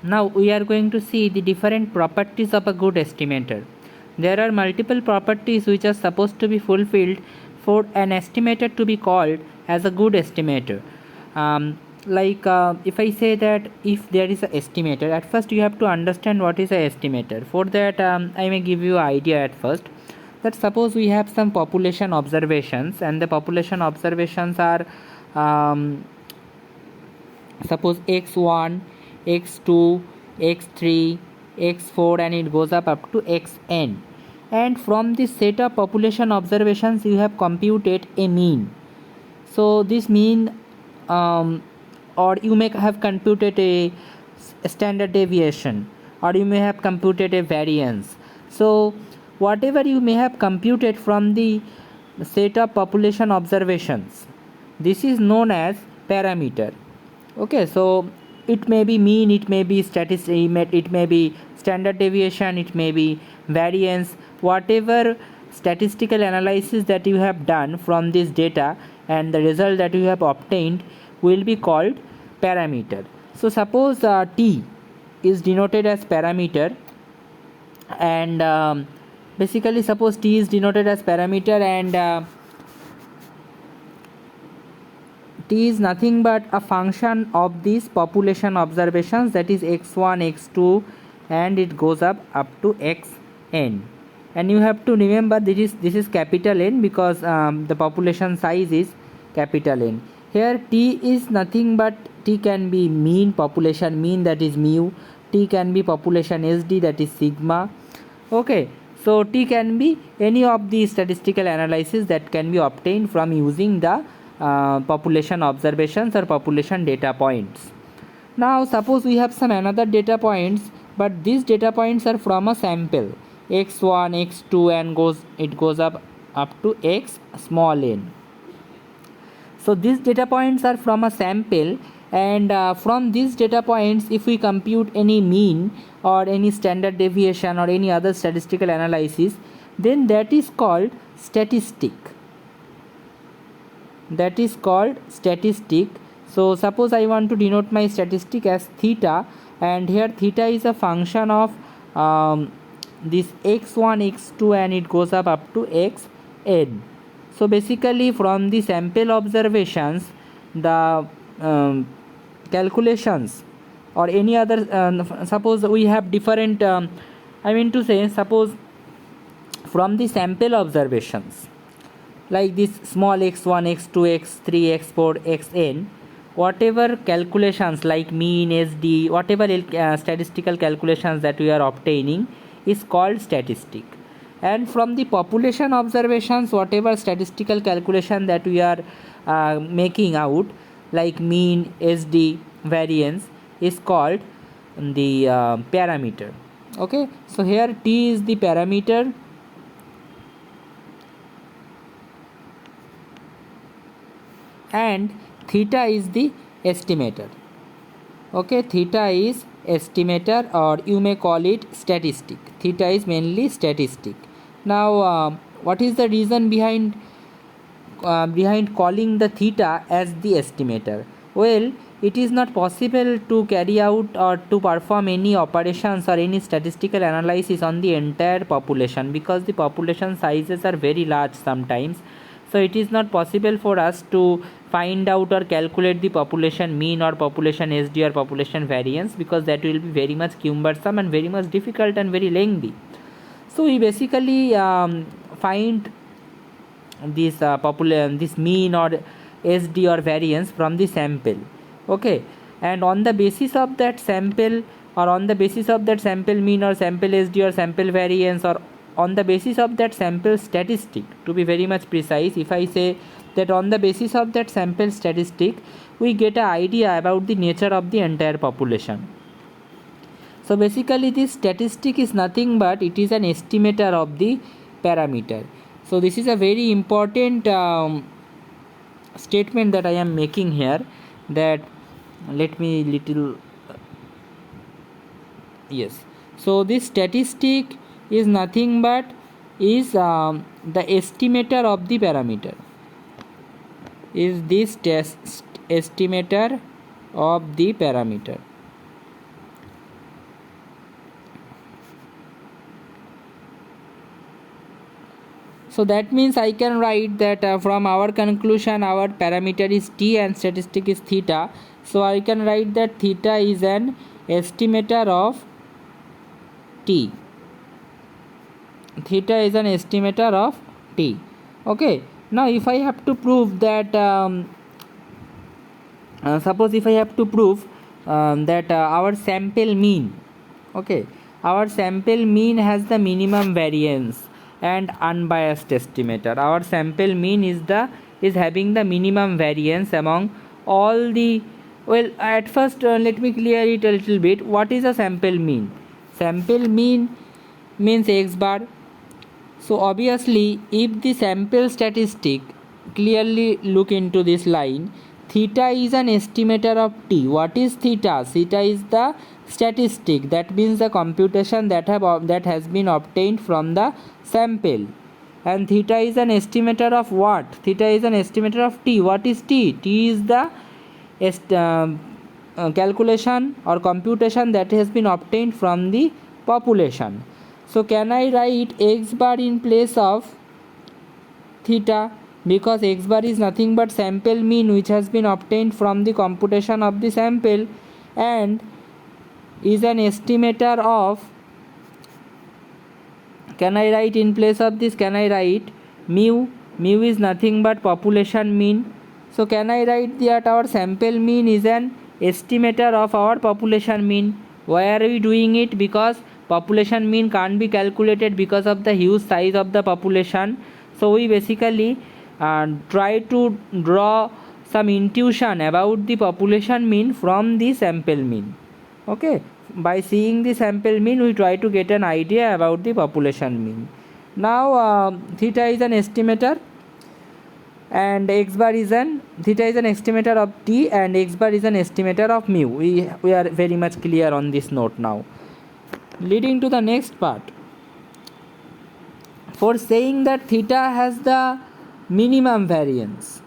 Now we are going to see the different properties of a good estimator. There are multiple properties which are supposed to be fulfilled for an estimator to be called as a good estimator. If I say that if there is an estimator, at first you have to understand what is an estimator. For that, I may give you an idea at first. That suppose we have some population observations, and the population observations are suppose x1, x2, x3, x4, and it goes up to xn. And from this set of population observations you have computed a mean. So this mean or you may have computed a standard deviation, or you may have computed a variance. So whatever you may have computed from the set of population observations, this is known as parameter. Okay, so it may be mean, it may be statistic, it may be standard deviation, it may be variance. Whatever statistical analysis that you have done from this data and the result that you have obtained will be called parameter. So suppose t is denoted as parameter, and basically suppose t is denoted as parameter, and t is nothing but a function of these population observations, that is x1, x2, and it goes up to xn. And you have to remember this is capital N, because the population size is capital N. Here t is nothing but, t can be mean, population mean, that is mu. T can be population SD, that is sigma. Okay, so t can be any of the statistical analysis that can be obtained from using the population observations or population data points. Now suppose we have some another data points, but these data points are from a sample x1, x2, and it goes up to x small n. So these data points are from a sample, and from these data points if we compute any mean or any standard deviation or any other statistical analysis, then that is called statistic. That is called statistic. So suppose I want to denote my statistic as theta, and here theta is a function of this x1, x2, and it goes up to xn. So basically from the sample observations, the calculations or any other suppose we have different suppose from the sample observations like this small x1, x2, x3, x4, xn, whatever calculations like mean, SD, whatever statistical calculations that we are obtaining is called statistic. And from the population observations, whatever statistical calculation that we are making out like mean, SD, variance is called the parameter. Okay, so here t is the parameter, and theta is the estimator. Okay, theta is estimator, or you may call it statistic. Theta is mainly statistic. Now what is the reason behind calling the theta as the estimator? Well, it is not possible to carry out or to perform any operations or any statistical analysis on the entire population, because the population sizes are very large sometimes. So it is not possible for us to find out or calculate the population mean or population SD or population variance, because that will be very much cumbersome and very much difficult and very lengthy. So we basically find this this mean or SD or variance from the sample. Okay, and on the basis of that sample, or on the basis of that sample mean or sample SD or sample variance, or on the basis of that sample statistic, to be very much precise, if I say that on the basis of that sample statistic we get an idea about the nature of the entire population. So basically this statistic is nothing but it is an estimator of the parameter. So this is a very important statement that I am making here, that let me little yes. So this statistic is nothing but is the estimator of the parameter, is this estimator of the parameter. So that means I can write that from our conclusion our parameter is t and statistic is theta. So I can write that theta is an estimator of t. Theta is an estimator of t. Okay. Now if I have to prove that suppose if I have to prove that our sample mean, okay, our sample mean has the minimum variance and unbiased estimator. Our sample mean is having the minimum variance among all the, well, at first let me clear it a little bit. What is a sample mean? Sample mean means x bar. So obviously if the sample statistic, clearly look into this line, theta is an estimator of t. What is theta? Theta is the statistic, that means the computation that has been obtained from the sample. And theta is an estimator of what? Theta is an estimator of t. What is t? T is the calculation or computation that has been obtained from the population. So can I write x bar in place of theta, because x bar is nothing but sample mean which has been obtained from the computation of the sample and is an estimator of, can I write in place of this, can I write mu? Mu is nothing but population mean. So can I write that our sample mean is an estimator of our population mean? Why are we doing it? Because population mean can't be calculated because of the huge size of the population. So we basically try to draw some intuition about the population mean from the sample mean. Okay, by seeing the sample mean we try to get an idea about the population mean. Now theta is an estimator and x bar is an, theta is an estimator of t and x bar is an estimator of mu. We are very much clear on this note now. Leading to the next part, for saying that theta has the minimum variance,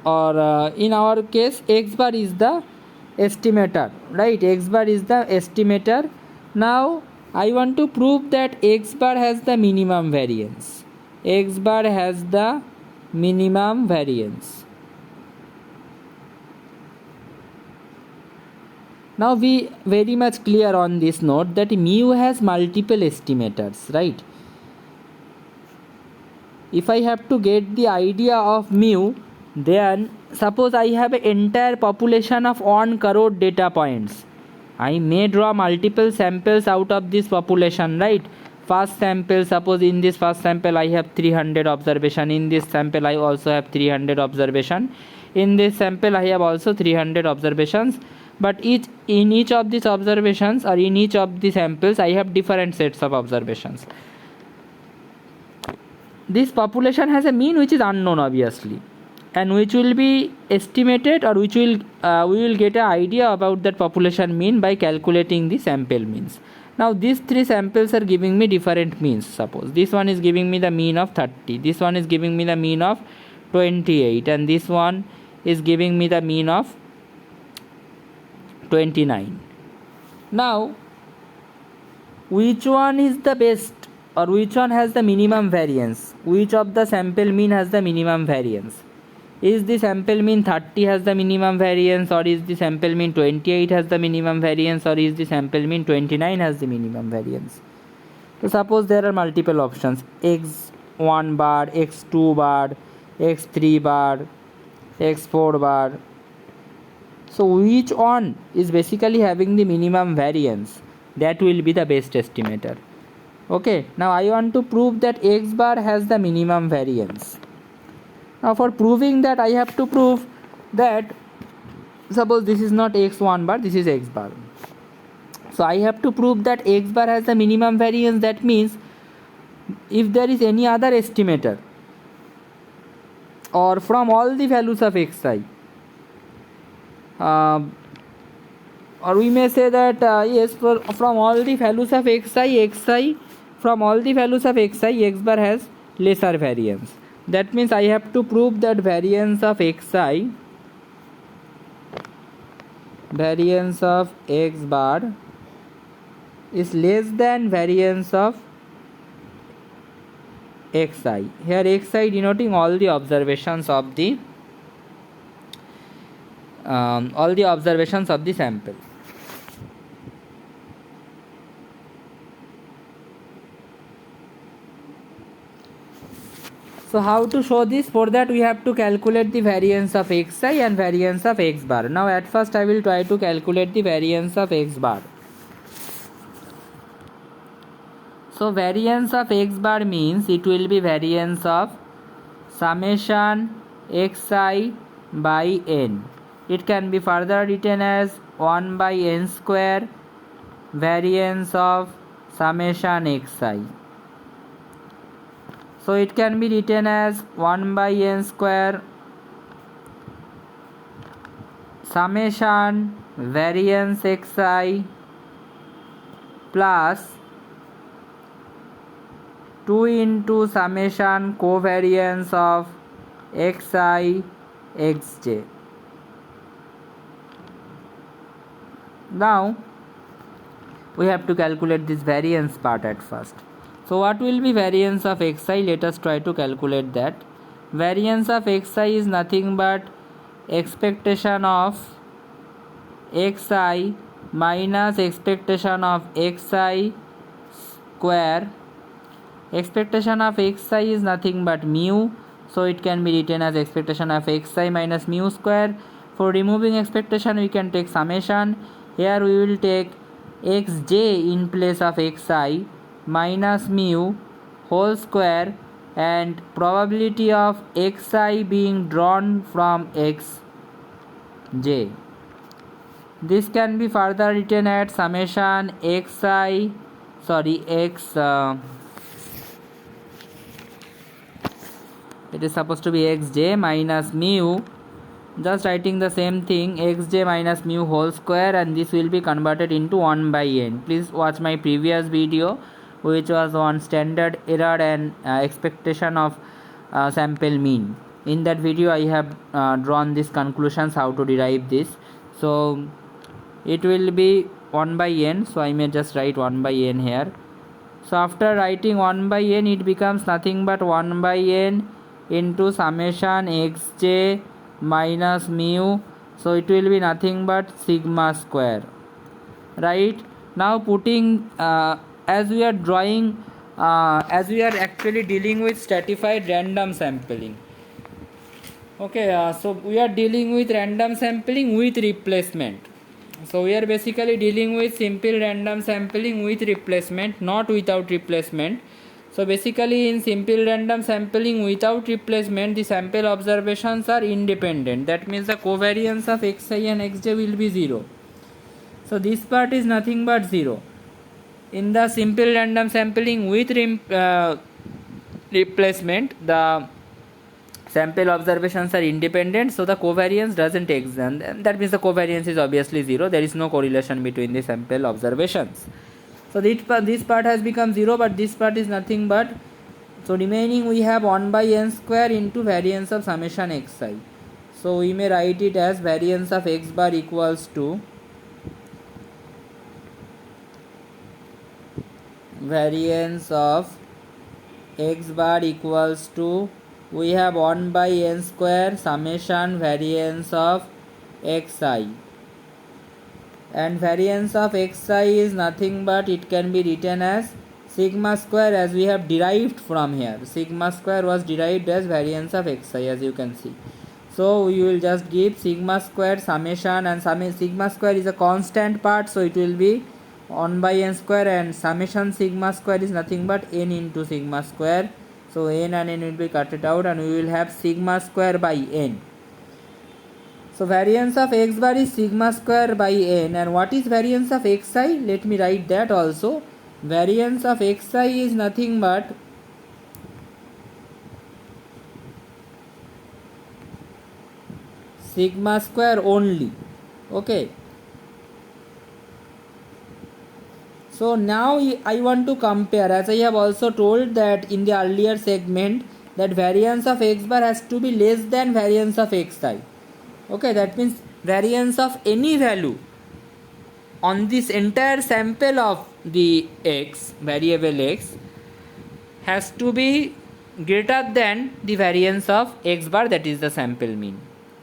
or in our case x bar is the estimator, right? X bar is the estimator. Now I want to prove that x bar has the minimum variance. X bar has the minimum variance. Now we very much clear on this note that mu has multiple estimators, right? If I have to get the idea of mu, then suppose I have an entire population of 1 crore data points. I may draw multiple samples out of this population, right? First sample, suppose in this first sample I have 300 observation. In this sample I also have 300 observation. In this sample I have also 300 observations. But in each of these observations or in each of the samples I have different sets of observations. This population has a mean which is unknown obviously, and which will be estimated, or which will we will get an idea about that population mean by calculating the sample means. Now these three samples are giving me different means. Suppose this one is giving me the mean of 30, this one is giving me the mean of 28, and this one is giving me the mean of 29. Now which one is the best, or which one has the minimum variance? Which of the sample mean has the minimum variance? Is the sample mean 30 has the minimum variance, or is the sample mean 28 has the minimum variance, or is the sample mean 29 has the minimum variance? So suppose there are multiple options, x1 bar, x2 bar, x3 bar, x4 bar. So which one is basically having the minimum variance? That will be the best estimator. Okay, now I want to prove that x bar has the minimum variance. Now for proving that I have to prove that, suppose this is not x1 bar, this is x bar. So I have to prove that x bar has the minimum variance. That means if there is any other estimator, or from all the values of xi, or we may say that yes, from all the values of xi, from all the values of xi, x bar has lesser variance. That means I have to prove that variance of xi, variance of x bar is less than variance of xi. Here xi denoting all the observations of the sample. So how to show this? For that we have to calculate the variance of xi and variance of x bar. Now at first I will try to calculate the variance of x bar. So variance of x bar means it will be variance of summation xi by n. It can be further written as 1 by n square variance of summation xi. So it can be written as 1 by n square summation variance xi plus 2 into summation covariance of xi xj. Now we have to calculate this variance part at first. So what will be variance of xi? Let us try to calculate that. Variance of xi is nothing but expectation of xi minus expectation of xi square. Expectation of xi is nothing but mu, so it can be written as expectation of xi minus mu square. For removing expectation we can take summation. Here we will take xj in place of xi minus mu whole square and probability of xi being drawn from xj. This can be further written at summation it is supposed to be xj minus mu, just writing the same thing, xj minus mu whole square, and this will be converted into 1 by n. Please watch my previous video which was on standard error and expectation of sample mean. In that video I have drawn these conclusions how to derive this. So it will be 1 by n, so I may just write 1 by n here. So after writing 1 by n it becomes nothing but 1 by n into summation xj minus mu, so it will be nothing but sigma square. Right now, putting as we are drawing as we are actually dealing with stratified random sampling. Okay, so we are dealing with random sampling with replacement. So we are basically dealing with simple random sampling with replacement, not without replacement. So basically in simple random sampling without replacement, the sample observations are independent. That means the covariance of xi and xj will be 0. So this part is nothing but 0. In the simple random sampling with replacement, the sample observations are independent, so the covariance doesn't exist, and that means the covariance is obviously 0. There is no correlation between the sample observations. So this part has become 0, but this part is nothing but, so remaining we have 1 by n square into variance of summation xi. So we may write it as variance of x bar equals to variance of x bar equals to, we have 1 by n square summation variance of xi, and variance of xi is nothing but, it can be written as sigma square, as we have derived from here. Sigma square was derived as variance of xi, as you can see. So we will just give sigma square summation, and sigma square is a constant part, so it will be 1 by n square, and summation sigma square is nothing but n into sigma square. So n and n will be cutted out, and we will have sigma square by n. So variance of x bar is sigma square by n. And what is variance of xi? Let me write that also. Variance of xi is nothing but sigma square only. Okay. So now I want to compare, as I have also told that in the earlier segment, that variance of x bar has to be less than variance of xi. Okay, that means variance of any value on this entire sample of the x, variable x, has to be greater than the variance of x bar, that is the sample mean.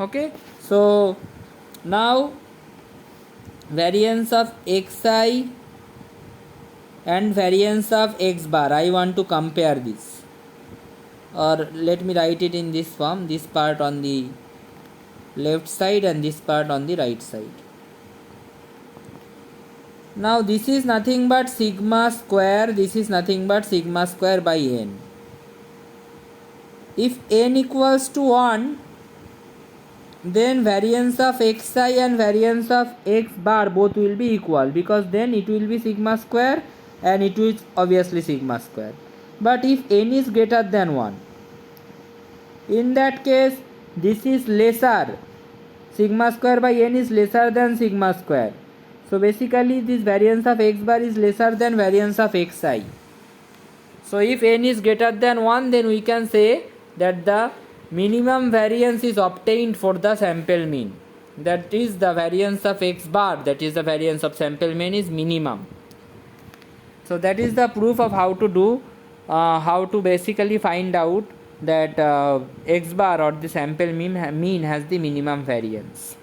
Okay, so now variance of xi and variance of x bar, I want to compare this, or let me write it in this form, this part on the left side and this part on the right side. Now this is nothing but sigma square, this is nothing but sigma square by n. If n equals to 1, then variance of xi and variance of x bar both will be equal, because then it will be sigma square and it is obviously sigma square. But if n is greater than 1, in that case this is lesser, sigma square by n is lesser than sigma square. So basically this variance of x bar is lesser than variance of xi. So if n is greater than 1, then we can say that the minimum variance is obtained for the sample mean. That is the variance of x bar, that is the variance of sample mean, is minimum. So that is the proof of how to do, how to basically find out that x bar or the sample mean has the minimum variance.